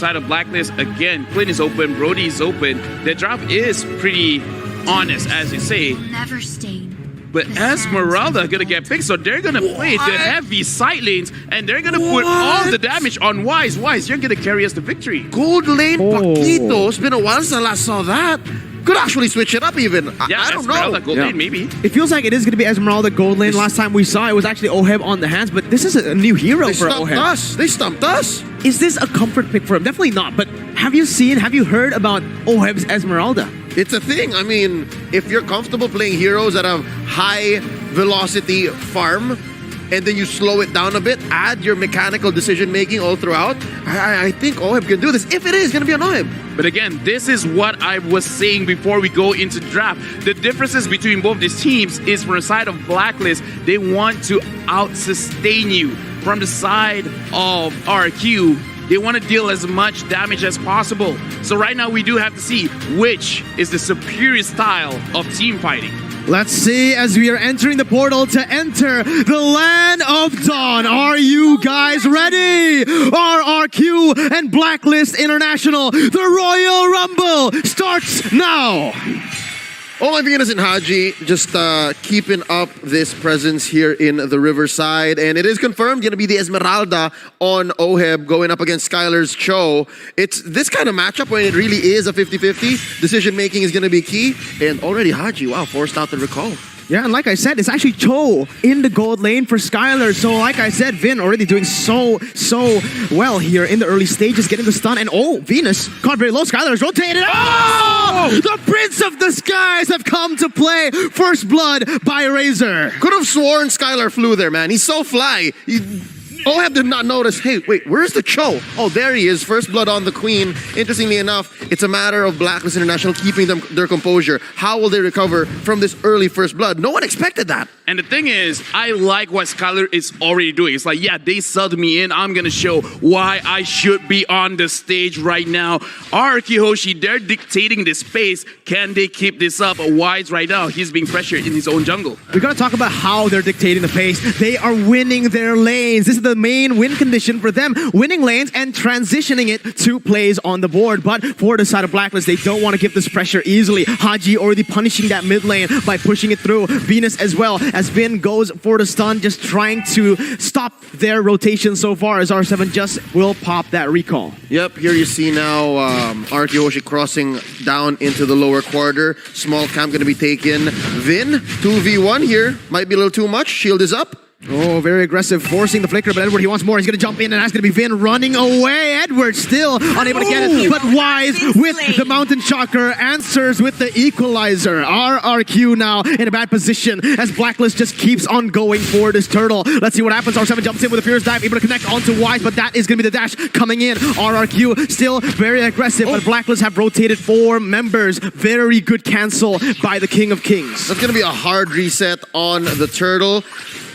side of Blacklist, again, Clint is open, Brody is open. The drop is pretty honest, as you say. Never stain. But Esmeralda gonna get picked, so they're gonna play the heavy side lanes, and they're gonna put all the damage on Wise. Wise, you're gonna carry us to victory. Gold lane Paquito. It's been a while since I last saw that. Could actually switch it up even. Yeah, I don't Esmeralda, know. Gold lane, maybe. It feels like it is going to be Esmeralda gold lane. Last time we saw it was actually Oheb on the hands, but this is a new hero They for stumped Oheb. us. They stumped us. Is this a comfort pick for him? Definitely not, but have you heard about Oheb's Esmeralda? It's a thing. I mean, if you're comfortable playing heroes that have high velocity farm, and then you slow it down a bit, add your mechanical decision making all throughout, I think Oheb can do this. If it is going to be an Oheb. But again, this is what I was saying before we go into draft. The differences between both these teams is from the side of Blacklist, they want to out-sustain you. From the side of RRQ, they want to deal as much damage as possible. So right now we do have to see which is the superior style of team fighting. Let's see as we are entering the portal to enter the land of dawn. Are you guys ready? RRQ and Blacklist International, the Royal Rumble starts now. Oh my Venus and Haji just keeping up this presence here in the Riverside. And it is confirmed going to be the Esmeralda on Oheb going up against Skylar's Cho. It's this kind of matchup when it really is a 50-50. Decision making is going to be key. And already Haji, wow, forced out the recall. Yeah, and like I said, it's actually Cho in the gold lane for Skylar. So like I said, Vin already doing so well here in the early stages, getting the stun. And oh, Venus caught very low. Skylar is rotated. Oh! The Prince of the Skies have come to play. First blood by Razor. Could have sworn Skylar flew there, man. He's so fly. Oheb did not notice, hey, wait, where's the Cho? Oh, there he is, first blood on the Queen. Interestingly enough, it's a matter of Blacklist International keeping their composure. How will they recover from this early first blood? No one expected that. And the thing is, I like what Skylar is already doing. It's like, yeah, they subbed me in. I'm going to show why I should be on the stage right now. RRQ HOSHI, they're dictating the space. Can they keep this up? Wise right now, he's being pressured in his own jungle. We're going to talk about how they're dictating the pace. They are winning their lanes. This is the main win condition for them. Winning lanes and transitioning it to plays on the board. But for the side of Blacklist, they don't want to give this pressure easily. Haji already punishing that mid lane by pushing it through. Venus as well, as Vin goes for the stun, just trying to stop their rotation so far as R7 just will pop that recall. Yep, here you see now RRQ HOSHI crossing down into the lower quarter. Small camp going to be taken. Vin, 2v1 here. Might be a little too much. Shield is up. Oh, very aggressive, forcing the flicker, but Edward, he wants more. He's going to jump in, and that's going to be Vin running away. Edward still unable to get it, but Wise with the Mountain Shocker answers with the equalizer. RRQ now in a bad position as Blacklist just keeps on going for this turtle. Let's see what happens. R7 jumps in with a fierce dive, able to connect onto Wise, but that is going to be the dash coming in. RRQ still very aggressive, but Blacklist have rotated 4 members. Very good cancel by the King of Kings. That's going to be a hard reset on the turtle.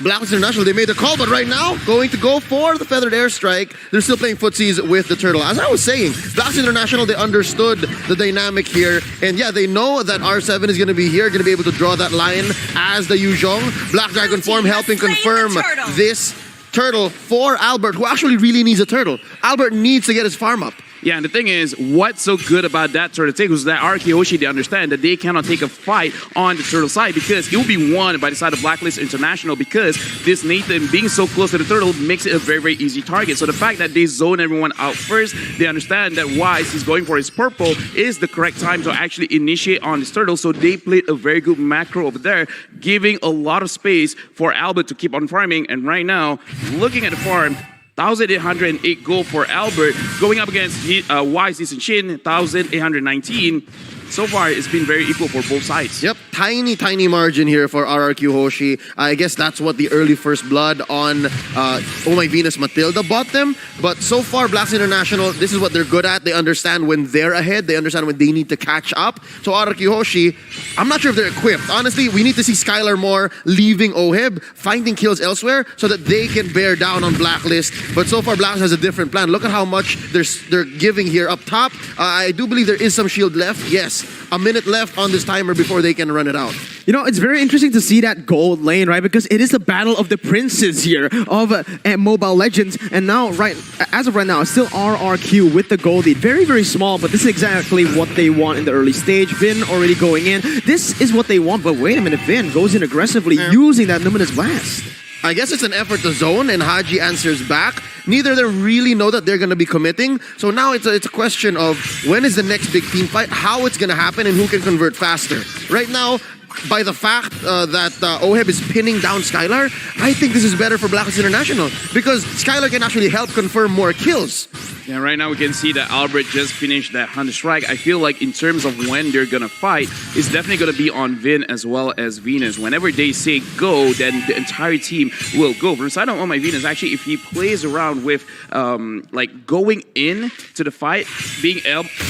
Blacklist International, they made the call, but right now, going to go for the Feathered Airstrike. They're still playing footsies with the turtle. As I was saying, Blacklist International, they understood the dynamic here. And yeah, they know that R7 is going to be here, going to be able to draw that line as the Yuzhong. Black Dragon form helping confirm this turtle for Albert, who actually really needs a turtle. Albert needs to get his farm up. Yeah, and the thing is, what's so good about that turtle take was that RRQ HOSHI, they understand that they cannot take a fight on the turtle side because it will be won by the side of Blacklist International because this Nathan being so close to the turtle makes it a very, very easy target. So the fact that they zone everyone out first, they understand that Wise is going for his purple is the correct time to actually initiate on this turtle. So they played a very good macro over there, giving a lot of space for Albert to keep on farming. And right now, looking at the farm, 1,808 gold for Albert, going up against Wise and Shin, 1,819. So far, it's been very equal for both sides. Yep, tiny margin here for RRQ HOSHI. I guess that's what the early first blood on Oh My Venus Matilda bought them. But so far, Blacks International, this is what they're good at. They understand when they're ahead. They understand when they need to catch up. So RRQ HOSHI, I'm not sure if they're equipped. Honestly, we need to see Skylar more leaving Oheb, finding kills elsewhere so that they can bear down on Blacklist. But so far, Blacklist has a different plan. Look at how much they're giving here up top. I do believe there is some shield left. Yes. A minute left on this timer before they can run it out. You know, it's very interesting to see that gold lane, right? Because it is the battle of the princes here of Mobile Legends. And now, as of right now, it's still RRQ with the gold lead. Very, very small, but this is exactly what they want in the early stage. Vin already going in. This is what they want, but wait a minute. Vin goes in aggressively using that Luminous Blast. I guess it's an effort to zone, and Haji answers back. Neither of them really know that they're going to be committing. So now it's a question of when is the next big team fight, how it's going to happen, and who can convert faster. Right now, by the fact that Oheb is pinning down Skylar, I think this is better for BLACKLIST International because Skylar can actually help confirm more kills. Yeah, right now we can see that Albert just finished that Hunter Strike. I feel like in terms of when they're going to fight, it's definitely going to be on Vin as well as Venus. Whenever they say go, then the entire team will go. From the side of my Venus, actually, if he plays around with like going in to the fight, being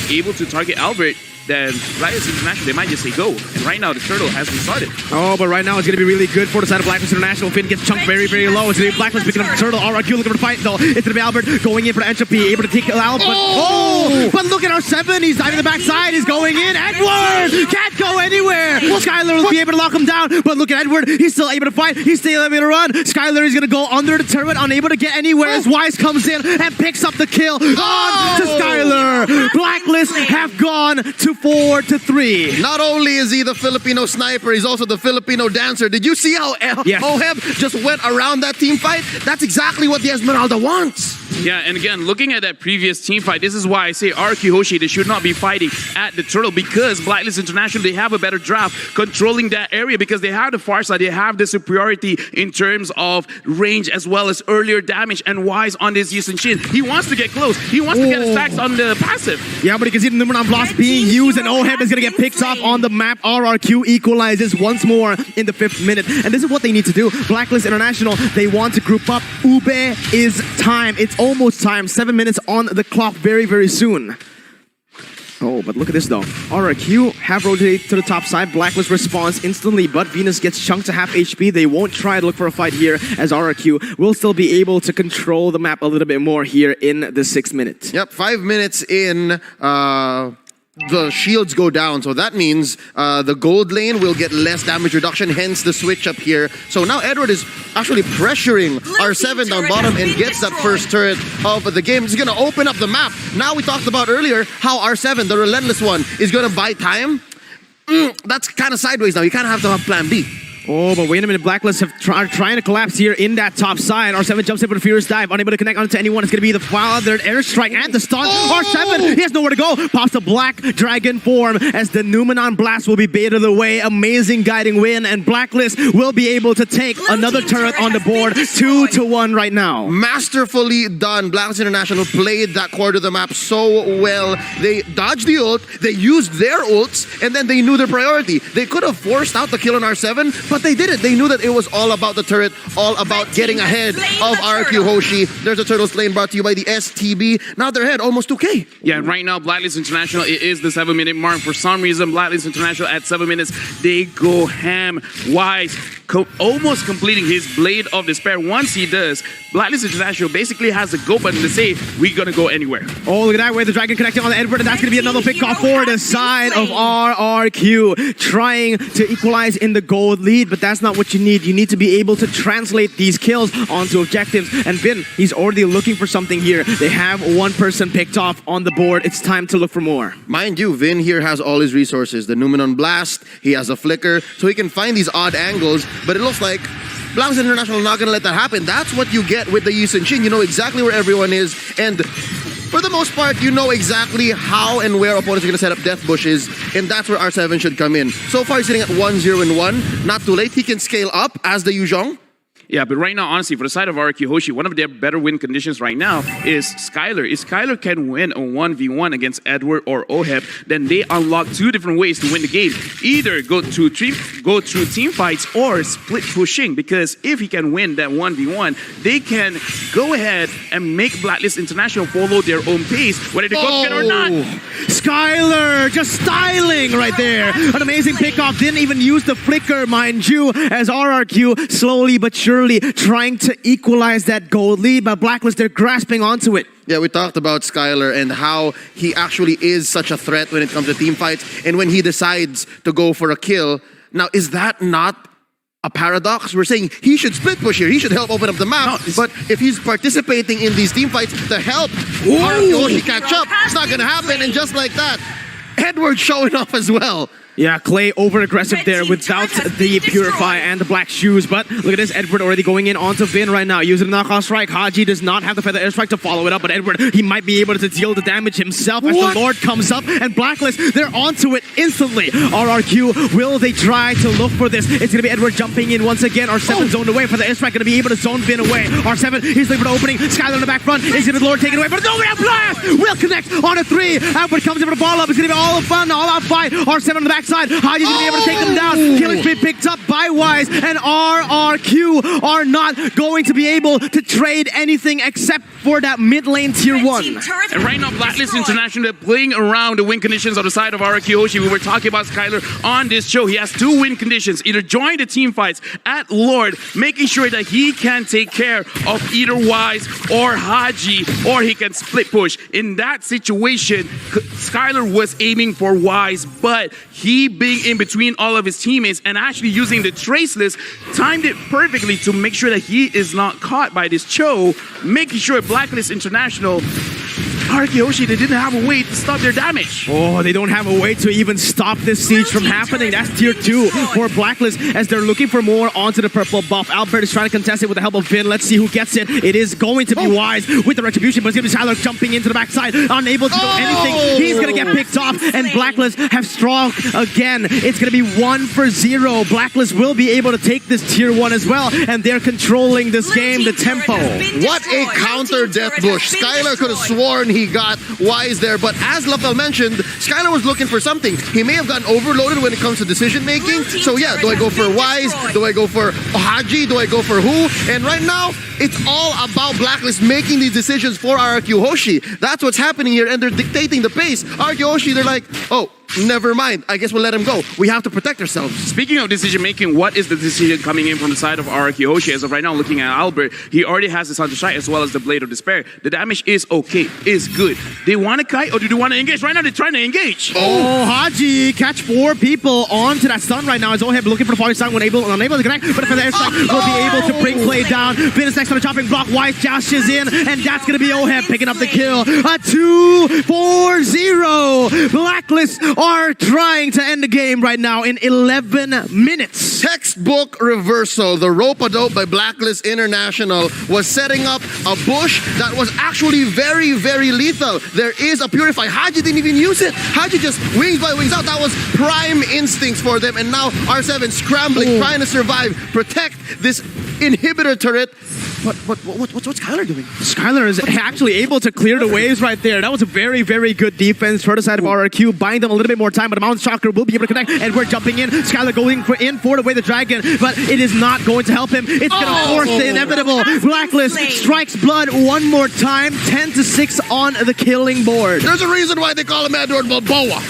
able to target Albert, then BLACKLIST International, they might just say go. And right now, the turtle has restarted. Oh, but right now it's going to be really good for the side of BLACKLIST International. Finn gets chunked very, very low. It's going to be BLACKLIST picking up the turtle. RRQ looking for the fight, though. It's going to be Albert going in for the entropy, able to take it out. But, but look at R7. He's diving the backside. He's going in. Edward can't go anywhere. Skylar will be able to lock him down. But look at Edward. He's still able to fight. He's still able to run. Skylar is going to go under the turret, unable to get anywhere as Wise comes in and picks up the kill on to Skylar. BLACKLIST have gone to 4-3. Not only is he the Filipino sniper, he's also the Filipino dancer. Did you see how Oheb just went around that team fight? That's exactly what the Esmeralda wants. Yeah, and again, looking at that previous team fight, this is why I say RRQ HOSHI, they should not be fighting at the turtle because BLACKLIST International, they have a better draft controlling that area because they have the far side, they have the superiority in terms of range as well as earlier damage, and Wise on this Yusin Shin. He wants to get close. He wants to get his stacks on the passive. Yeah, but you can see the Numeron Blast being used, and Oheb is going to get picked off on the map. RRQ equalizes once more in the 5th minute. And this is what they need to do. BLACKLIST International, they want to group up. Ube is time. It's almost time. 7 minutes on the clock very, very soon. Oh, but look at this though. RRQ have rotated to the top side. BLACKLIST responds instantly, but Venus gets chunked to half HP. They won't try to look for a fight here as RRQ will still be able to control the map a little bit more here in the 6th minute. Yep, 5 minutes in, the shields go down, so that means the gold lane will get less damage reduction, hence the switch up here. So now Edward is actually pressuring R7 down bottom and gets that first turret of the game. It's going to open up the map. Now we talked about earlier how R7, the relentless one, is going to buy time. That's kind of sideways now. You kind of have to have plan B. Oh, but wait a minute. BLACKLIST are trying to collapse here in that top side. R7 jumps in for the Furious Dive. Unable to connect onto anyone. It's going to be the Father airstrike and the stun. R7, he has nowhere to go. Pops the Black Dragon form as the Numenon Blast will be baited away. Amazing guiding win. And BLACKLIST will be able to take another turret on the board. 2-1 right now. Masterfully done. BLACKLIST International played that quarter of the map so well. They dodged the ult. They used their ults. And then they knew their priority. They could have forced out the kill on R7, but they did it. They knew that it was all about the turret, all about getting ahead of RRQ HOSHI. There's a turtle slane brought to you by the STB. Now they're ahead almost 2K. Yeah, right now, BLACKLIST International, it is the 7-minute mark. For some reason, BLACKLIST International at 7 minutes, they go ham. Wise almost completing his Blade of Despair. Once he does, BLACKLIST International basically has a go button to say, we're going to go anywhere. Oh, look at that way. The Dragon connecting on the Edward, and that's going to be another pick off for the side of RRQ. Trying to equalize in the gold lead, but that's not what you need. You need to be able to translate these kills onto objectives. And Vin, he's already looking for something here. They have one person picked off on the board. It's time to look for more. Mind you, Vin here has all his resources. The Numenon Blast, he has a flicker, so he can find these odd angles, but it looks like BLACKLIST International are not going to let that happen. That's what you get with the Yusin Shin. You know exactly where everyone is, and for the most part, you know exactly how and where opponents are going to set up death bushes, and that's where R7 should come in. So far, he's sitting at 1-0-1. Not too late. He can scale up as the Yuzhong. Yeah, but right now, honestly, for the side of RRQ HOSHI, one of their better win conditions right now is Skylar. If Skylar can win a 1v1 against Edward or Oheb, then they unlock two different ways to win the game. Either go through team fights or split pushing, because if he can win that 1v1, they can go ahead and make BLACKLIST International follow their own pace, whether they go together or not. Skylar just styling right there. An amazing pickoff. Didn't even use the flicker, mind you, as RRQ slowly but surely trying to equalize that gold lead, but BLACKLIST, they're grasping onto it. Yeah, we talked about Skylar and how he actually is such a threat when it comes to team fights, and when he decides to go for a kill, Now, is that not a paradox? We're saying he should split push here. He should help open up the map. But if he's participating in these team fights to help RRQ HOSHI catch up, it's not going to happen. And just like that, Edward showing off as well. Yeah, Clay over-aggressive there without the Purify and the black shoes. But look at this, Edward already going in onto Vin right now, using the knockoff strike. Haji does not have the feather airstrike to follow it up, but Edward, he might be able to deal the damage himself as the Lord comes up. And Blacklist, they're onto it instantly. RRQ, will they try to look for this? It's going to be Edward jumping in once again. R7 zoned away for the airstrike, going to be able to zone Vin away. R7, he's looking for the opening. Skylar in the back front, is going to be the Lord taken away, but no, blast will connect on a 3. Edward comes in for the ball up. It's going to be all fun, all out fight. R7 on the backside. Haji's going to be able to take them down. Killing spree picked up by Wise, and RRQ are not going to be able to trade anything except for that mid lane tier 1. And right now, Blacklist International playing around the win conditions on the side of RRQ HOSHI. We were talking about Skylar on this show. He has 2 win conditions. Either join the team fights at Lord, making sure that he can take care of either Wise or Haji, or he can split push. In that situation, Skylar was aiming for Wise, but he being in between all of his teammates and actually using the traceless timed it perfectly to make sure that he is not caught by this Cho, making sure Blacklist International, RRQ HOSHI, they didn't have a way to stop their damage. Oh, they don't have a way to even stop this siege from happening. That's tier 2 for Blacklist as they're looking for more onto the purple buff. Albert is trying to contest it with the help of Vin. Let's see who gets it. It is going to be Wise with the retribution, but it's going to be Skylar jumping into the backside, unable to do anything. He's going to get picked off, and Blacklist have struck again. It's going to be 1-0. Blacklist will be able to take this tier 1 as well, and they're controlling this game, the tempo. What a counter death bush. Skylar could have sworn he got Wise there, but as Lafel mentioned, Skylar was looking for something. He may have gotten overloaded when it comes to decision making. So yeah, do I go for Wise? Do I go for Haji? Do I go for who? And right now, it's all about Blacklist making these decisions for RRQ HOSHI. That's what's happening here, and they're dictating the pace. RRQ HOSHI, they're like, oh, never mind. I guess we'll let him go. We have to protect ourselves. Speaking of decision making, what is the decision coming in from the side of RRQ HOSHI? As of right now, looking at Albert, he already has his Hunter Strike as well as the Blade of Despair. The damage is okay, is good. They want to kite or do they want to engage? Right now, they're trying to engage. Oh, Haji catch 4 people onto that stun right now. As Oheb looking for the falling stun, unable to connect, but for the airstrike, will be able to bring Clay down. Vin is next on the chopping block. Wise dashes in, and that's going to be Oheb picking up the kill. A 2-4-0. Blacklist are trying to end the game right now in 11 minutes. Textbook reversal. The rope-a-dope by Blacklist International was setting up a bush that was actually very, very lethal. There is a Purify. Haji didn't even use it. Haji just wings by wings out. That was prime instincts for them. And now R7 scrambling, trying to survive, protect this inhibitor turret. What's Skylar doing? Skylar is actually able to clear the waves right there. That was a very, very good defense for the side of RRQ, buying them a little bit more time, but the Mountain Shocker will be able to connect, and we're jumping in. Skylar going in for the way the dragon, but it is not going to help him. It's going to force the inevitable. Blacklist strikes blood one more time, 10-6 on the killing board. There's a reason why they call him Edward Balboa.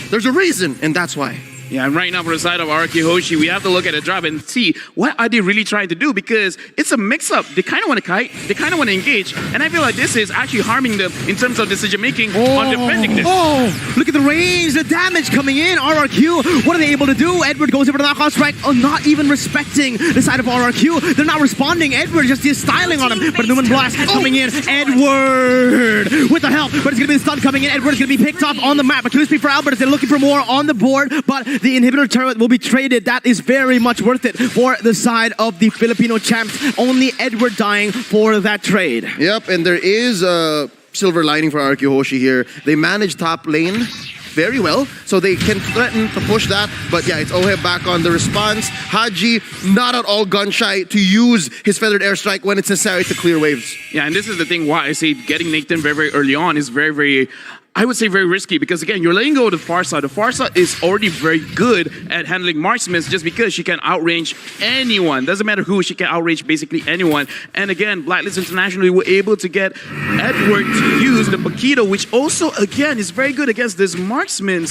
There's a reason, and that's why. Yeah, and right now for the side of RRQ HOSHI, we have to look at the drop and see what are they really trying to do, because it's a mix-up. They kind of want to kite, they kind of want to engage, and I feel like this is actually harming them in terms of decision-making on defending this. Oh, look at the range, the damage coming in. RRQ, what are they able to do? Edward goes in for the knockout strike, not even respecting the side of RRQ. They're not responding. Edward just is styling on him, but Newman Blast coming in. Edward with the help, but it's going to be the stun coming in. Edward's going to be picked off on the map. But Killing Spree for Albert, they're looking for more on the board, but the inhibitor turret will be traded. That is very much worth it for the side of the Filipino champs. Only Edward dying for that trade. Yep, and there is a silver lining for RRQ HOSHI here. They manage top lane very well, so they can threaten to push that. But yeah, it's Oheb back on the response. Haji, not at all gun shy to use his feathered airstrike when it's necessary to clear waves. Yeah, and this is the thing why I say getting Nathan very, very early on is very, very, I would say very risky, because again, you're letting go of the Farsa. The Farsa is already very good at handling marksmen just because she can outrange anyone. Doesn't matter who, she can outrange basically anyone. And again, Blacklist International were able to get Edward to use the Paquito, which also, again, is very good against these marksmen.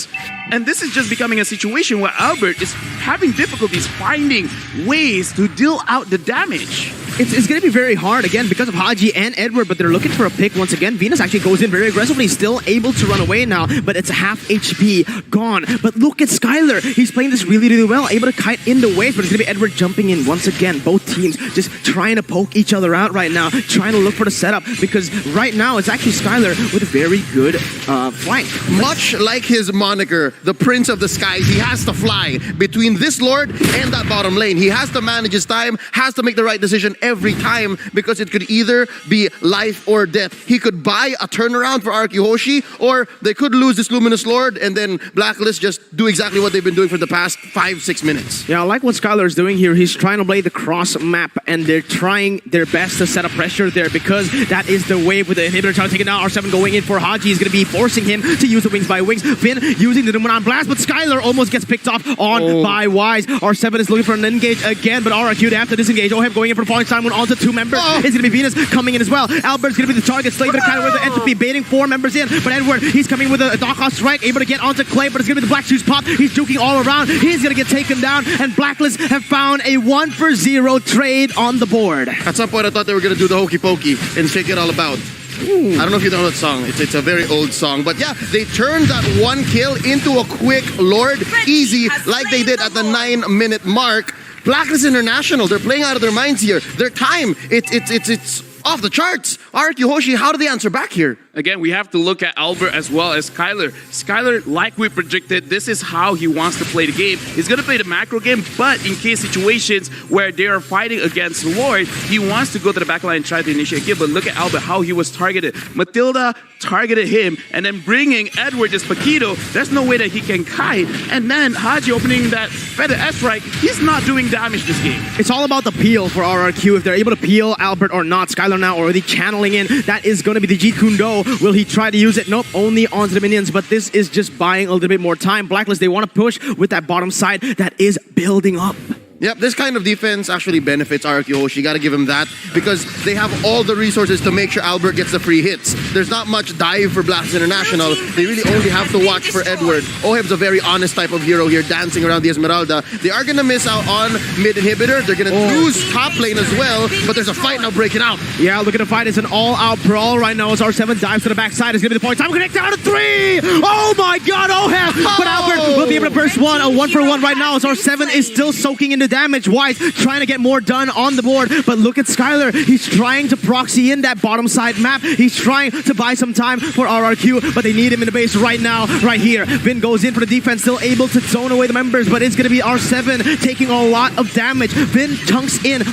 And this is just becoming a situation where Albert is having difficulties finding ways to deal out the damage. It's going to be very hard, again, because of Haji and Edward, but they're looking for a pick once again. Venus actually goes in very aggressively, still able to run away now, but it's half HP gone. But look at Skylar. He's playing this really, really well, able to kite in the waves, but it's going to be Edward jumping in once again. Both teams just trying to poke each other out right now, trying to look for the setup, because right now it's actually Skylar with a very good flank. Much like his moniker, the Prince of the Skies, he has to fly between this Lord and that bottom lane. He has to manage his time, has to make the right decision every time, because it could either be life or death. He could buy a turnaround for RRQ HOSHI, or they could lose this Luminous Lord and then Blacklist just do exactly what they've been doing for the past 5-6 minutes. Yeah, I like what Skylar is doing here. He's trying to play the cross map, and they're trying their best to set up pressure there, because that is the wave with the inhibitor trying to take it down. R7 going in for Haji is going to be forcing him to use the Wings by Wings. Finn using the Numeron Blast, but Skylar almost gets picked off on by Wise. R7 is looking for an engage again, but RRQ, they have to disengage. Oheb going in for falling Simon onto 2 members. It's going to be Venus coming in as well. Albert's going to be the target, Slave kind of with the entropy, baiting 4 members in, but Edward, he's coming with a Dock Off strike, able to get onto Clay, but it's going to be the Black Shoes pop. He's juking all around. He's going to get taken down, and Blacklist have found a 1-for-0 trade on the board. At some point, I thought they were going to do the hokey pokey and shake it all about. I don't know if you know that song. It's a very old song. But yeah, they turned that 1 kill into a quick Lord easy, like they did at the 9-minute mark. Blacklist International, they're playing out of their minds here. Their time, it's off the charts. RRQ HOSHI, how do they answer back here? Again, we have to look at Albert as well as Skylar. Skylar, like we predicted, this is how he wants to play the game. He's going to play the macro game, but in case situations where they are fighting against Lord, he wants to go to the backline and try to initiate kill. But look at Albert, how he was targeted. Matilda targeted him, and then bringing Edward as Paquito, there's no way that he can kite. And then Haji opening that feather S-strike, he's not doing damage this game. It's all about the peel for RRQ. If they're able to peel Albert or not, Skylar now already channeling in. That is going to be the Jeet Kune Do. Will he try to use it? Nope, only onto the minions, but this is just buying a little bit more time. Blacklist, they want to push with that bottom side that is building up. Yep, this kind of defense actually benefits RRQ HOSHI. You gotta give him that, because they have all the resources to make sure Albert gets the free hits. There's not much dive for Blacklist International. They really only have to watch for Edward. Oheb's a very honest type of hero here, dancing around the Esmeralda. They are gonna miss out on mid inhibitor. They're gonna lose top lane as well, but there's a fight now breaking out. Yeah, look at the fight. It's an all-out brawl right now as R7 dives to the backside. It's gonna be the point. Time connect down to 3! Oh my god, Oheb! But Albert will be able to burst one. A 1-for-1 right now as R7 is still soaking into damage. Wise trying to get more done on the board, but look at Skylar. He's trying to proxy in that bottom side map. He's trying to buy some time for RRQ, but they need him in the base right now, right here. Vin goes in for the defense, still able to zone away the members, but it's going to be R7 taking a lot of damage. Vin chunks in,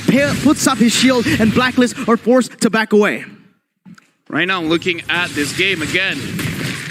puts up his shield, and Blacklist are forced to back away. Right now, looking at this game again,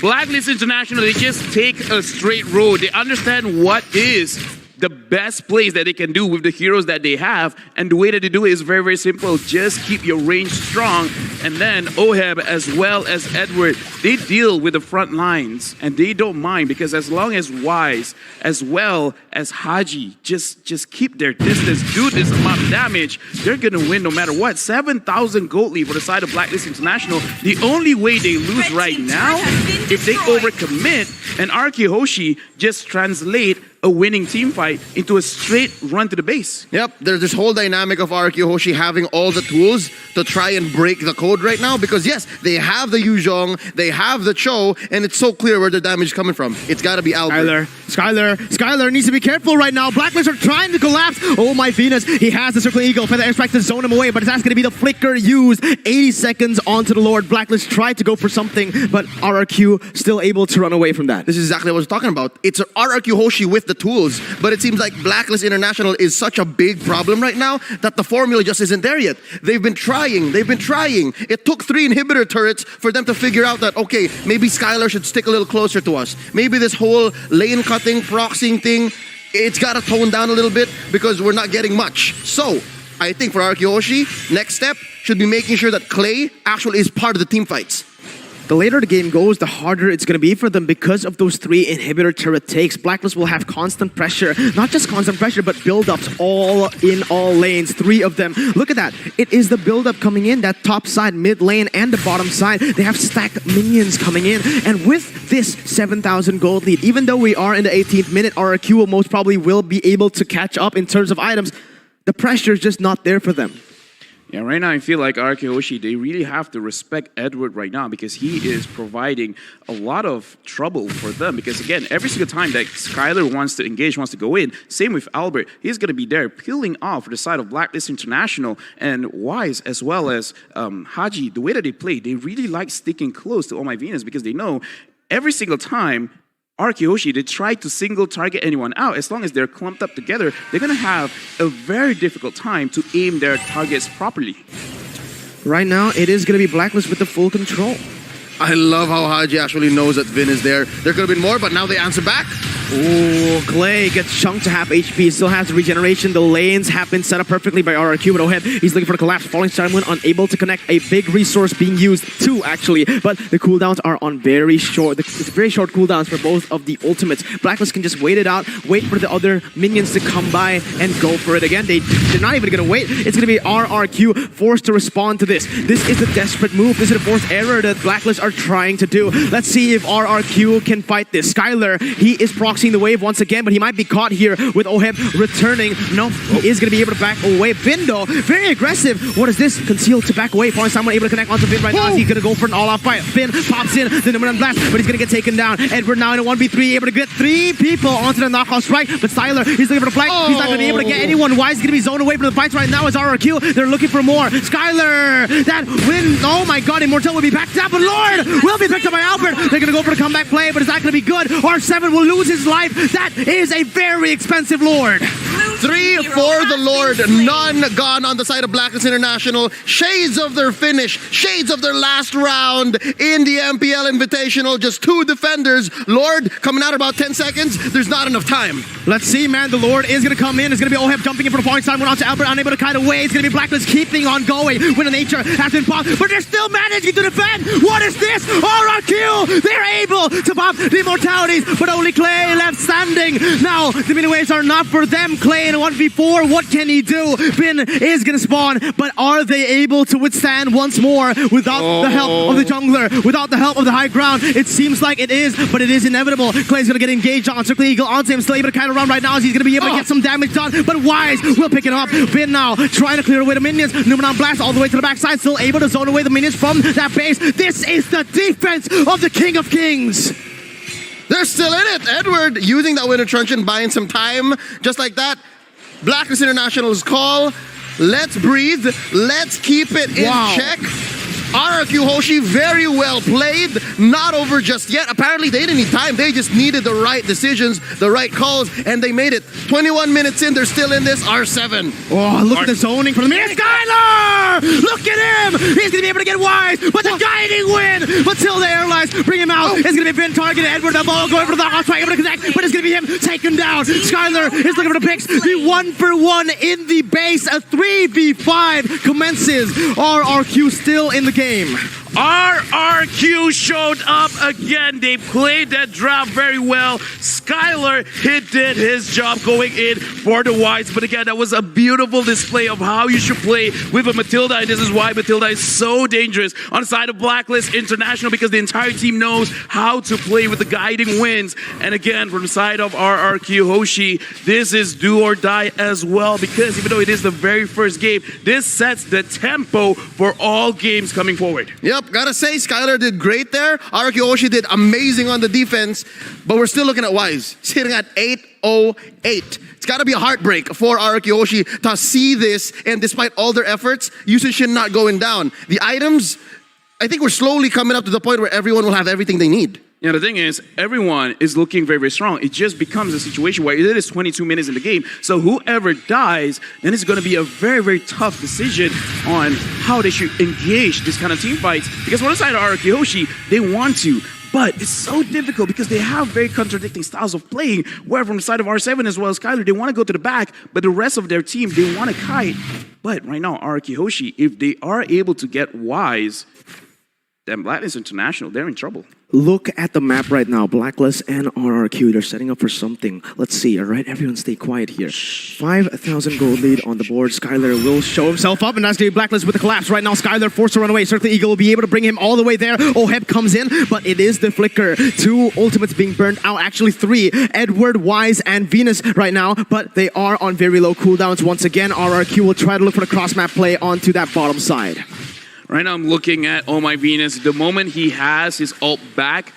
Blacklist International, they just take a straight road. They understand what is the best plays that they can do with the heroes that they have, and the way that they do it is very, very simple. Just keep your range strong, and then Oheb as well as Edward, they deal with the front lines, and they don't mind, because as long as Wise as well as Haji just keep their distance, do this amount of damage, they're gonna win no matter what. 7,000 gold lead for the side of Blacklist International. The only way they lose right now, if they overcommit, and RRQ HOSHI just translate a winning team fight into a straight run to the base. Yep, there's this whole dynamic of RRQ HOSHI having all the tools to try and break the code right now, because yes, they have the Yuzhong, they have the Cho, and it's so clear where the damage is coming from. It's got to be Albert. Skylar needs to be careful right now. Blacklist are trying to collapse. Oh my Venus, he has the Circle Eagle. Feather Airstrike to zone him away, but that's going to be the flicker used. 80 seconds onto the Lord. Blacklist tried to go for something, but RRQ still able to run away from that. This is exactly what I was talking about. It's RRQ HOSHI with the tools, but it seems like Blacklist International is such a big problem right now that the formula just isn't there yet. They've been trying. It took 3 inhibitor turrets for them to figure out that, okay, maybe Skylar should stick a little closer to us. Maybe this whole lane cutting, proxying thing, it's got to tone down a little bit because we're not getting much. So, I think for RRQ HOSHI, next step should be making sure that Clay actually is part of the team fights. The later the game goes, the harder it's going to be for them because of those 3 inhibitor turret takes. Blacklist will have constant pressure. Not just constant pressure, but build-ups all in all lanes. 3 of them. Look at that. It is the build-up coming in, that top side, mid lane, and the bottom side. They have stacked minions coming in. And with this 7,000 gold lead, even though we are in the 18th minute, RRQ will most probably will be able to catch up in terms of items. The pressure is just not there for them. Yeah, right now I feel like RRQ HOSHI, they really have to respect Edward right now because he is providing a lot of trouble for them. Because again, every single time that Skylar wants to engage, wants to go in, same with Albert, he's going to be there peeling off for the side of Blacklist International and Wise as well as Haji. The way that they play, they really like sticking close to Oh My Venus because they know every single time RRQ HOSHI, they try to single target anyone out. As long as they're clumped up together, they're going to have a very difficult time to aim their targets properly. Right now, it is going to be Blacklist with the full control. I love how Haji actually knows that Vin is there. There could have been more, but now they answer back. Oh, Clay gets chunked to half HP, still has regeneration. The lanes have been set up perfectly by RRQ, but Oheb, he's looking for the collapse. Falling Star Moon unable to connect, a big resource being used too, actually. But the cooldowns are on very short, it's very short cooldowns for both of the ultimates. Blacklist can just wait it out, wait for the other minions to come by and go for it again. They're not even going to wait. It's going to be RRQ forced to respond to this. This is a desperate move. This is a forced error that Blacklist are trying to do. Let's see if RRQ can fight this. Skylar, he is proxying the wave once again, but he might be caught here with Oheb returning. No, he is going to be able to back away. Vindo, very aggressive. What is this? Concealed to back away. Falling someone able to connect onto Vin right now. He's going to go for an all-out fight. Vin pops in, the number one blast, but he's going to get taken down. Edward now in a 1v3, able to get 3 people onto the knockout strike, but Styler, he's looking for the flank. He's not going to be able to get anyone. Wise is going to be zoned away from the fights right now as RRQ. They're looking for more. Skylar, that win. Oh my god, Immortal will be backed up, but Lord will be picked up by Albert. They're going to go for the comeback play, but it's not going to be good. R7 will lose his life. That is a very expensive Lord. 3 for the Lord, none gone on the side of Blacklist International. Shades of their finish, shades of their last round in the MPL Invitational. Just 2 defenders. Lord coming out about 10 seconds. There's not enough time. Let's see, man. The Lord is going to come in. It's going to be Oheb jumping in for the point time. Went on to Albert, unable to kite away. It's going to be Blacklist keeping on going. When the nature has been popped, but they're still managing to defend. What is this? RRQ! They're able to pop the immortalities, but only Clay left standing. Now, the mini waves are not for them. Clay in a 1v4. What can he do? Vin is going to spawn, but are they able to withstand once more without the help of the jungler, without the help of the high ground? It seems like it is, but it is inevitable. Clay's going to get engaged on Circle Eagle onto him, still able to kind of run right now as he's going to be able to get some damage done, but Wise will pick it up. Vin now trying to clear away the minions. Numenon blast all the way to the backside, still able to zone away the minions from that base. This is the defense of the King of Kings. They're still in it. Edward using that Winter Truncheon, buying some time. Just like that. Blacklist International's call. Let's breathe. Let's keep it in check. RRQ HOSHI, very well played. Not over just yet. Apparently, they didn't need time. They just needed the right decisions, the right calls, and they made it. 21 minutes in, they're still in this. R7. Oh, look at the zoning from the man. Skylar! Look at him! He's going to be able to get Wise, but the guiding win! But still the airlines bring him out. It's going to be Vin targeted. Edward, the ball going for the hot strike, able to connect, but it's going to be him taken down. Skylar is looking for the picks. The 1-for-1 in the base. A 3v5 commences. RRQ still in the game. RRQ showed up again. They played that draft very well. Skylar, he did his job going in for the Whites. But again, that was a beautiful display of how you should play with a Matilda. And this is why Matilda is so dangerous on the side of Blacklist International, because the entire team knows how to play with the guiding winds. And again, from the side of RRQ HOSHI, this is do or die as well, because even though it is the very first game, this sets the tempo for all games coming forward. Yep, gotta say, Skylar did great there. RRQ HOSHI did amazing on the defense, but we're still looking at Wise, sitting at 808. It's gotta be a heartbreak for RRQ HOSHI to see this, and despite all their efforts, usage not going down. The items, I think we're slowly coming up to the point where everyone will have everything they need. Yeah, the thing is, everyone is looking very, very strong. It just becomes a situation where it is 22 minutes in the game. So whoever dies, then it's going to be a very, very tough decision on how they should engage this kind of team fights. Because on the side of RRQ HOSHI, they want to. But it's so difficult because they have very contradicting styles of playing. Where from the side of R7 as well as Skylar, they want to go to the back, but the rest of their team, they want to kite. But right now, RRQ HOSHI, if they are able to get Wise, then Blacklist International, they're in trouble. Look at the map right now. Blacklist and RRQ, they're setting up for something. Let's see, all right? Everyone stay quiet here. 5,000 gold lead on the board. Skylar will show himself up, and that's going to be Blacklist with the collapse. Right now, Skylar forced to run away. Circle Eagle will be able to bring him all the way there. Oheb comes in, but it is the Flicker. 2 ultimates being burned out. Actually, 3. Edward, Wise, and Venus right now, but they are on very low cooldowns. Once again, RRQ will try to look for the cross-map play onto that bottom side. Right now, I'm looking at Oh My Venus. The moment he has his ult back,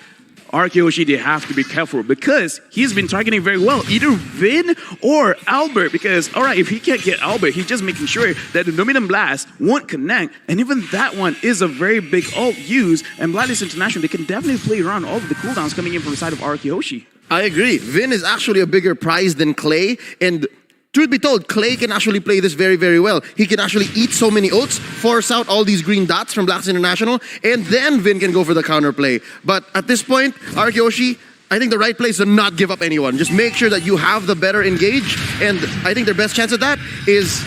RRQ HOSHI, they have to be careful because he's been targeting very well, either Vin or Albert. Because, all right, if he can't get Albert, he's just making sure that the Dominant Blast won't connect. And even that one is a very big ult use. And Blacklist International, they can definitely play around all of the cooldowns coming in from the side of RRQ HOSHI. I agree. Vin is actually a bigger prize than Clay, and truth be told, Clay can actually play this very, very well. He can actually eat so many ults, force out all these green dots from Blacklist International, and then Vin can go for the counterplay. But at this point, RRQ HOSHI, I think the right place is to not give up anyone. Just make sure that you have the better engage, and I think their best chance at that is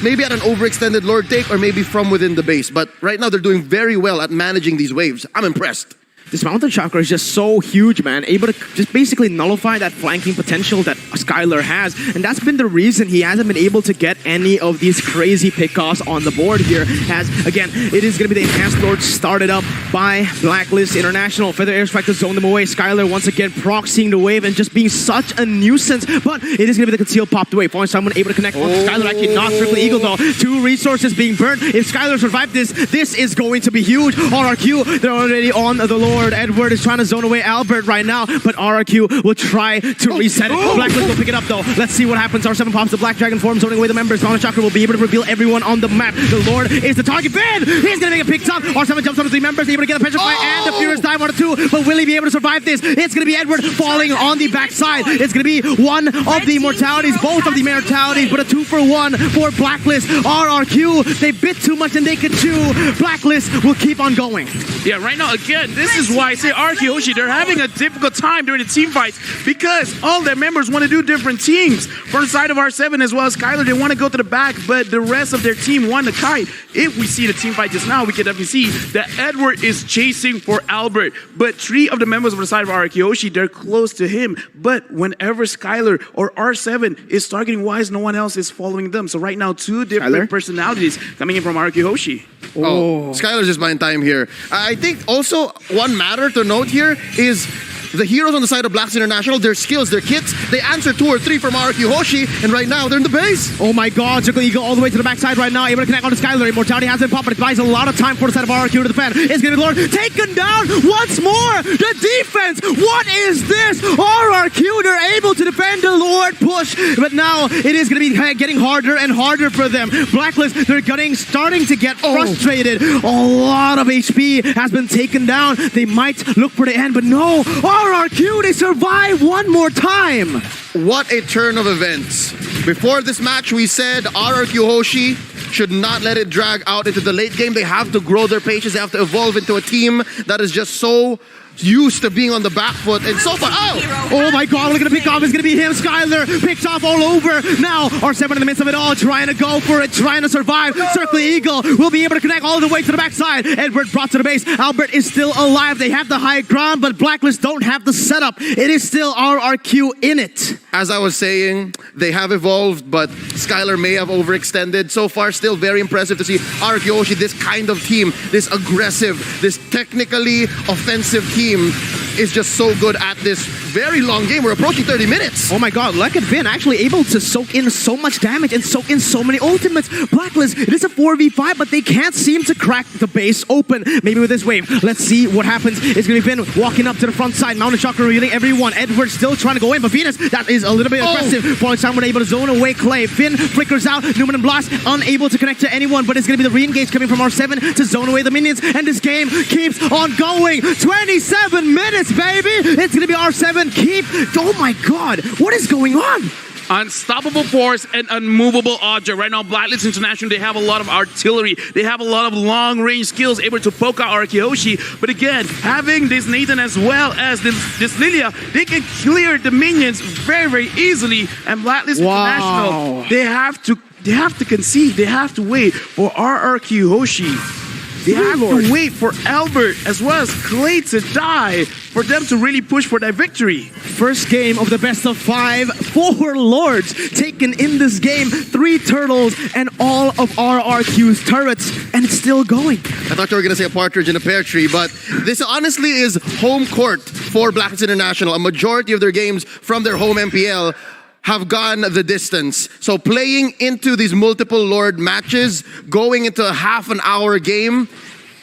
maybe at an overextended Lord take or maybe from within the base. But right now, they're doing very well at managing these waves. I'm impressed. This Mountain Chakra is just so huge, man. Able to just basically nullify that flanking potential that Skylar has. And that's been the reason he hasn't been able to get any of these crazy pickoffs on the board here. As, again, it is going to be the Enhanced Lord started up by Blacklist International. Feather Airstrike to zone them away. Skylar once again proxying the wave and just being such a nuisance. But it is going to be the Conceal popped away. Finally, someone able to connect. Skylar actually not Triple Eagle though. 2 resources being burnt. If Skylar survived this, this is going to be huge. RRQ, they're already on the Lord. Edward is trying to zone away Albert right now, but RRQ will try to reset it. Blacklist will pick it up though. Let's see what happens. R7 pops the Black Dragon form, zoning away the members. Mountain Chakra will be able to reveal everyone on the map. The Lord is the target. Vin! He's gonna make it picked up. R7 jumps on the 3 members, able to get a petrify and the Furious dive on the 2, but will he be able to survive this? It's gonna be Edward falling on the backside. It's gonna be one of the mortalities, both of the mortalities, but a 2-for-1 for Blacklist. RRQ, they bit too much and they can chew. Blacklist will keep on going. Yeah, right now, again, this is why I say RRQ HOSHI, they're having a difficult time during the team fights because all their members want to do different teams. From the side of R7 as well as Skylar, they want to go to the back, but the rest of their team want to kite. If we see the team fight just now, we can definitely see that Edward is chasing for Albert, but 3 of the members of the side of RRQ HOSHI, they're close to him. But whenever Skylar or R7 is targeting Wise, no one else is following them. So right now, 2 different personalities coming in from RRQ HOSHI. Skylar's just buying time here. I think also one matter to note here is the heroes on the side of Blacklist International, their skills, their kits, they answer 2 or 3 from RRQ HOSHI, and right now they're in the base. Oh my god, Circle Eagle all the way to the backside right now, able to connect on to Skylar. Immortality has been popped, but it buys a lot of time for the side of RRQ to defend. It's gonna be Lord taken down once more. The defense, what is this? RRQ, they're able to defend the Lord push, but now it is gonna be getting harder and harder for them. Blacklist, they're starting to get frustrated. A lot of HP has been taken down. They might look for the end, but no. RRQ, they survive one more time. What a turn of events. Before this match, we said RRQ HOSHI should not let it drag out into the late game. They have to grow their patience. They have to evolve into a team that is just so used to being on the back foot, and so far, oh my god, look at the pick off, it's gonna be him. Skylar picked off all over. Now R7 in the midst of it all, trying to go for it, trying to survive. Circle Eagle will be able to connect all the way to the backside. Edward brought to the base. Albert is still alive. They have the high ground, but Blacklist don't have the setup. It is still RRQ in it. As I was saying, they have evolved, but Skylar may have overextended. So far, still very impressive to see RRQ HOSHI, this kind of team, this aggressive, this technically offensive team is just so good at this very long game. We're approaching 30 minutes. Oh my god, look at Vin actually able to soak in so much damage and soak in so many ultimates. Blacklist, it is a 4v5, but they can't seem to crack the base open. Maybe with this wave. Let's see what happens. It's going to be Vin walking up to the front side. Mountain Chakra revealing everyone. Edward still trying to go in, but Venus, that is a little bit aggressive. Falling Someone able to zone away Clay. Finn flickers out. Newman and Blast unable to connect to anyone, but it's going to be the re-engage coming from R7 to zone away the minions, and this game keeps on going. 27 minutes, baby! It's going to be R7 keep. Oh my god, what is going on? Unstoppable force and unmovable object. Right now, Blacklist International, they have a lot of artillery. They have a lot of long-range skills able to poke out RRQ HOSHI. But again, having this Nathan as well as this Lilia, they can clear the minions very, very easily. And Blacklist International, they have to concede. They have to wait for RRQ HOSHI They have to wait for Albert as well as Clay to die for them to really push for that victory. First game of the best of 5, 4 Lords taken in this game, 3 Turtles and all of RRQ's turrets, and it's still going. I thought you were going to say a partridge in a pear tree, but this honestly is home court for Blacklist International. A majority of their games from their home MPL have gone the distance. So playing into these multiple Lord matches, going into a half an hour game,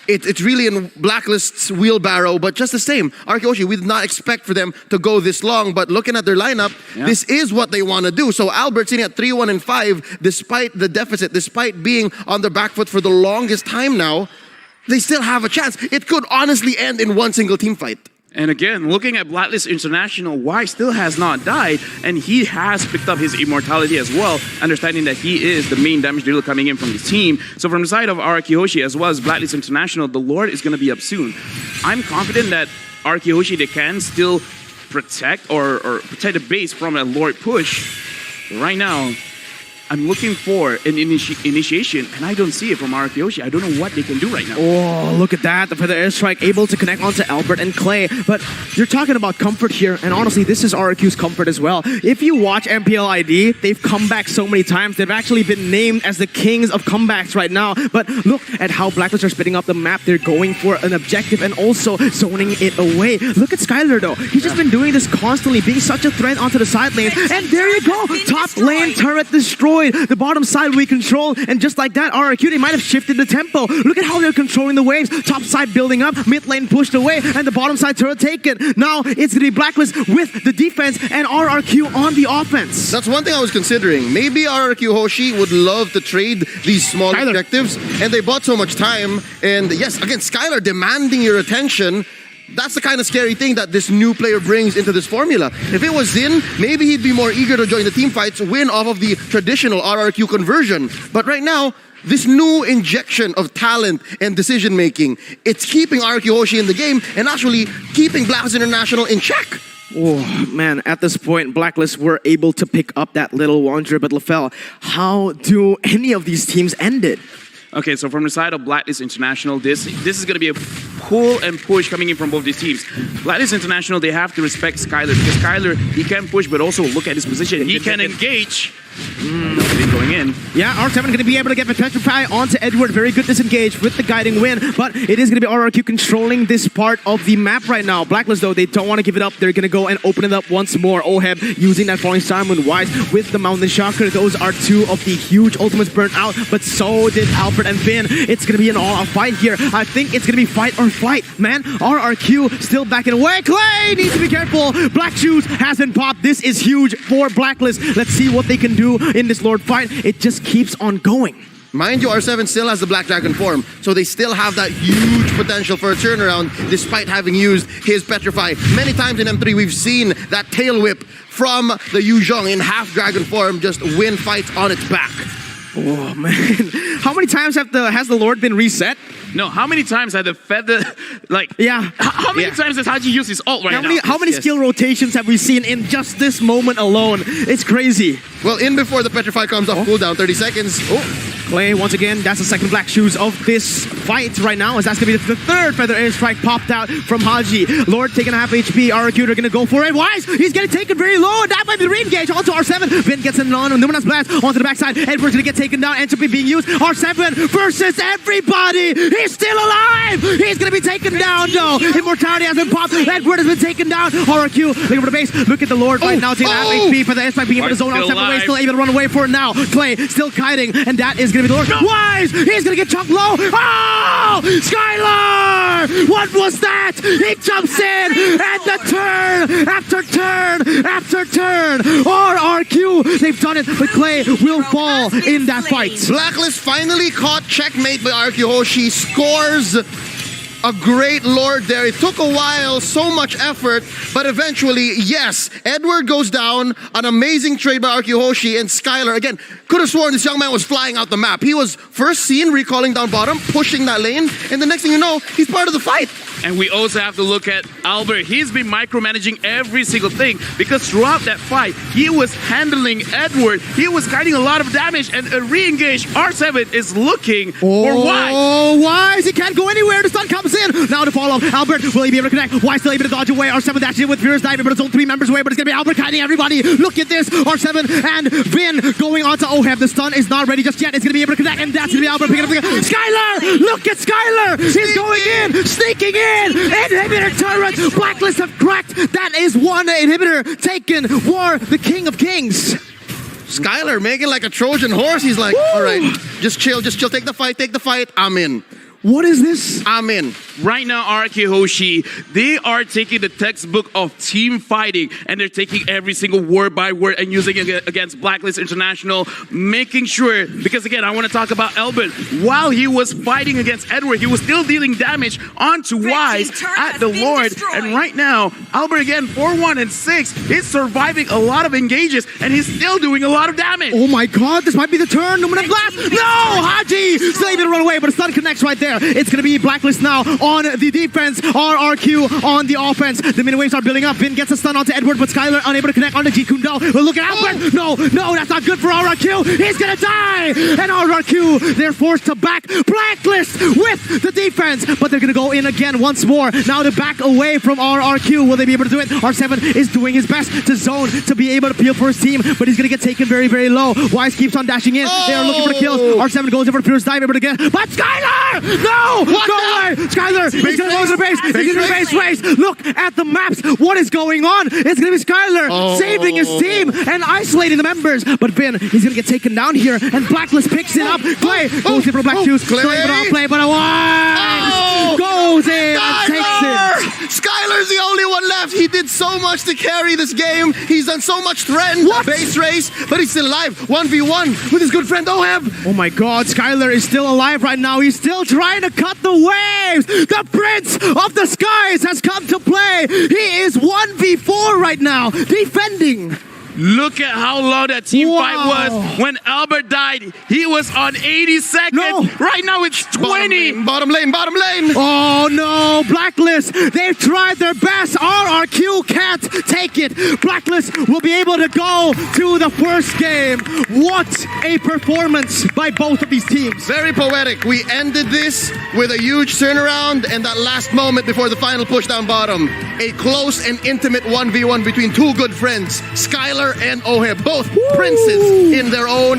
it's really in Blacklist's wheelbarrow, but just the same. RRQ HOSHI, we did not expect for them to go this long, but looking at their lineup, this is what they want to do. So Albert sitting at 3-1 and 5, despite the deficit, despite being on their back foot for the longest time now, they still have a chance. It could honestly end in one single team fight. And again, looking at Blacklist International, Y still has not died, and he has picked up his immortality as well, understanding that he is the main damage dealer coming in from the team. So from the side of RRQ HOSHI as well as Blacklist International, the Lord is going to be up soon. I'm confident that RRQ HOSHI, they can still protect or protect the base from a Lord push. Right now, I'm looking for an initiation, and I don't see it from RRQ HOSHI. I don't know what they can do right now. Oh, look at that. The Feather Airstrike able to connect onto Albert and Clay. But you're talking about comfort here, and honestly, this is RRQ's comfort as well. If you watch MPL ID, they've come back so many times. They've actually been named as the kings of comebacks right now. But look at how Blacklist are splitting up the map. They're going for an objective and also zoning it away. Look at Skylar, though. He's just been doing this constantly, being such a threat onto the side lane. And there you go. Top lane turret destroyed. The bottom side we control, and just like that, RRQ, they might have shifted the tempo. Look at how they're controlling the waves. Top side building up, mid lane pushed away, and the bottom side turret taken. Now it's going to be Blacklist with the defense and RRQ on the offense. That's one thing I was considering. Maybe RRQ HOSHI would love to trade these small objectives, and they bought so much time. And yes, again, Skylar demanding your attention. That's the kind of scary thing that this new player brings into this formula. If it was Zin, maybe he'd be more eager to join the team fights, win off of the traditional RRQ conversion. But right now, this new injection of talent and decision-making, it's keeping RRQ HOSHI in the game and actually keeping Blacklist International in check. Oh, man, at this point, Blacklist were able to pick up that little Wanderer, but LaFell, how do any of these teams end it? Okay, so from the side of Blacklist International, this is going to be a pull and push coming in from both these teams. Blacklist International, they have to respect Skylar, because Skylar, he can push, but also look at his position. He can engage. Going in. Yeah, R7 going to be able to get the Petrify onto Edward. Very good disengage with the guiding win, but it is going to be RRQ controlling this part of the map right now. Blacklist, though, they don't want to give it up. They're going to go and open it up once more. Oheb using that Falling Star Moon Wise with the Mountain Shocker. Those are 2 of the huge ultimates burnt out, but so did Alfred and Finn. It's going to be an all-out fight here. I think it's going to be fight or flight, man. RRQ still backing away. Clay needs to be careful. Black Shoes has been popped. This is huge for Blacklist. Let's see what they can do in this Lord fight. It just keeps on going. Mind you, R7 still has the Black Dragon form, so they still have that huge potential for a turnaround despite having used his Petrify. Many times in M3, we've seen that tail whip from the Yu Zhong in half dragon form just win fights on its back. Oh, man. How many times has the Lord been reset? No, how many times had the Feather, how many times has Haji used his ult right now? How many skill rotations have we seen in just this moment alone? It's crazy. Well, in before the Petrify comes off cooldown, 30 seconds. Oh, Clay, once again, that's the second Black Shoes of this fight right now, as that's going to be the third Feather Airstrike popped out from Haji. Lord taking a half HP, RRQ are going to go for it. Wise, he's getting taken very low. That might be the re-engage onto R7. Vin gets an on, Numinous Blast onto the backside. Edward's going to get taken down, Entropy being used. R7 versus everybody. He's still alive. He's going to be taken down, though. Immortality has been popped. Edward has been taken down. RRQ looking for the base. Look at the Lord right now, taking half HP for the Airstrike, being able to zone out 7 away, still able to run away for it now. Clay still kiting, and that is going to be the Lord. No. Wise, he's going to get chunked low. Oh, Skylar! What was that? He jumps in, and the turn after turn after turn. RRQ, they've done it, but Clay will fall in that fight. Blacklist finally caught checkmate by RRQ HOSHI, scores a great Lord there. It took a while, so much effort, but eventually, yes, Edward goes down. An amazing trade by RRQ HOSHI, and Skylar, again, could have sworn this young man was flying out the map. He was first seen recalling down bottom, pushing that lane, and the next thing you know, he's part of the fight. And we also have to look at Albert. He's been micromanaging every single thing because throughout that fight, he was handling Edward. He was kiting a lot of damage and a re-engage. R7 is looking for Wise. Oh, Wise! He can't go anywhere. The stun comes in. Now to follow Albert. Will he be able to connect? Wise still able to dodge away. R7 dashing in with Furious Diving, but it's only 3 members away. But it's going to be Albert kiting everybody. Look at this. R7 and Vin going on to Oheb. The stun is not ready just yet. It's going to be able to connect, and that's going to be Albert picking up the Skylar! Look at Skylar! He's going in! Sneaking in! Inhibitor turret! Blacklist have cracked! That is one inhibitor taken. War, the King of Kings. Skylar making like a Trojan horse. He's like, all right, just chill. Take the fight. I'm in. What is this? I'm in. Right now, RRQ Hoshi, they are taking the textbook of team fighting and they're taking every single word by word and using it against Blacklist International, making sure, because again, I want to talk about Albert. While he was fighting against Edward, he was still dealing damage onto Wise at the Lord. And right now, Albert again, 4-1 and 6, he's surviving a lot of engages and he's still doing a lot of damage. Oh my god, this might be the turn. Luminous Blast. No! Haji! Still able to run away, but the stun connects right there. It's going to be Blacklist now on the defense. RRQ on the offense. The mini waves are building up. Vin gets a stun onto Edward, but Skylar unable to connect onto G Kundo. But look at Albert. No, that's not good for RRQ. He's going to die. And RRQ, they're forced to back Blacklist with the defense. But they're going to go in again once more. Now to back away from RRQ. Will they be able to do it? R7 is doing his best to zone to be able to peel for his team, but he's going to get taken very, very low. Wise keeps on dashing in. They are looking for the kills. R7 goes over to Furious Dive, able to get. But Skylar! No! Go away! Skylar! He's going to go to the base! He's going to the base race! Look at the maps! What is going on? It's going to be Skylar saving his team and isolating the members. But Vin, he's going to get taken down here, and Blacklist picks it up. Clay goes in for Black Shoes. Still able to outplay, but Wise goes in and takes it. Skylar's the only one left. He did so much to carry this game. He's done so much threatened base race, but he's still alive. 1v1 with his good friend Oheb. Oh my god, Skylar is still alive right now. He's still trying to cut the waves. The Prince of the Skies has come to play. He is 1v4 right now, defending. Look at how long that team fight was. When Albert died, he was on 80 seconds. No. Right now it's 20. Bottom lane. Oh no, Blacklist, they've tried their best. RRQ can't take it. Blacklist will be able to go to the first game. What a performance by both of these teams. Very poetic. We ended this with a huge turnaround and that last moment before the final push down bottom. A close and intimate 1v1 between two good friends, Skylar and Oheb, both princes in their own